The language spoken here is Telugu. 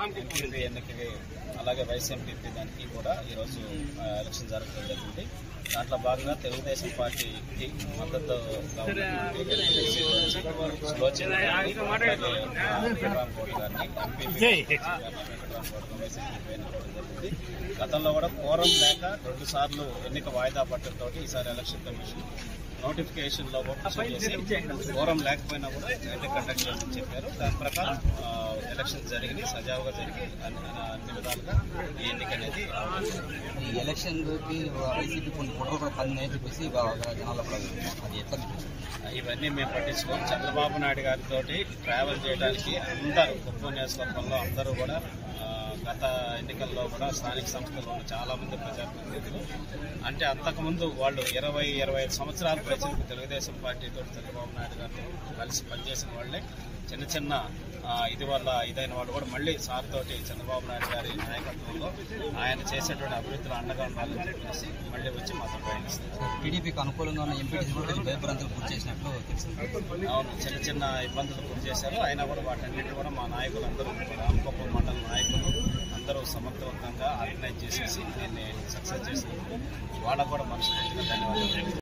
ఎంపీపీ ఎన్నికకి అలాగే వైస్ ఎంపీపీ దానికి కూడా ఈరోజు ఎలక్షన్ జరగడం జరిగింది. దాంట్లో భాగంగా తెలుగుదేశం పార్టీకి మద్దతు గతంలో కూడా కోరం లేక 2 సార్లు ఎన్నిక వాయిదా పట్టడంతో ఈసారి ఎలక్షన్ కమిషన్ నోటిఫికేషన్ లో కోరం లేకపోయినా కూడా ఎన్నిక కండక్ట్ చేయాలని చెప్పారు. దాని ప్రకారం ఎలక్షన్ జరిగి సజావుగా జరిగి అన్ని విధాలుగా ఈ ఎన్నిక అనేది ఈ ఎలక్షన్ వైసీపీ కొన్ని కుట్రలు కూడా పని చెప్పేసి జనాలు అది ఎట్లా ఇవన్నీ మేము పట్టించుకోం. చంద్రబాబు నాయుడు గారితో ట్రావెల్ చేయడానికి అందరూ కుప్పం నియోజకవర్గంలో అందరూ కూడా గత ఎన్నికల్లో కూడా స్థానిక సంస్థల్లో ఉన్న చాలా మంది ప్రజాప్రతినిధులు అంటే అంతకుముందు వాళ్ళు 20-25 సంవత్సరాల ప్రజలకు తెలుగుదేశం పార్టీతో చంద్రబాబు నాయుడు గారితో కలిసి పనిచేసిన వాళ్ళే చిన్న ఇదైన వాళ్ళు కూడా మళ్ళీ సార్ తోటి చంద్రబాబు నాయుడు గారి నాయకత్వంలో ఆయన చేసేటువంటి అభివృద్ధిలో అండగా ఉండాలని చెప్పేసి మళ్ళీ వచ్చి మాతో ప్రయాణిస్తారు. టీడీపీకి అనుకూలంగా ఉన్న ఎంపీటీ భయభ్రాంతులు పూర్తి చేసినట్లు తెలిసింది. అవును, చిన్న ఇబ్బందులు పూర్తి చేశారు. అయినా కూడా వాటన్నిటి కూడా మా నాయకులందరూ రామకుప్పం మండల నాయకులు అందరూ సమర్థవంతంగా ఆర్గనైజ్ చేసేసి దీన్ని సక్సెస్ చేసినందుకు వాళ్ళకు కూడా మనస్ఫూర్తిగా ధన్యవాదాలు.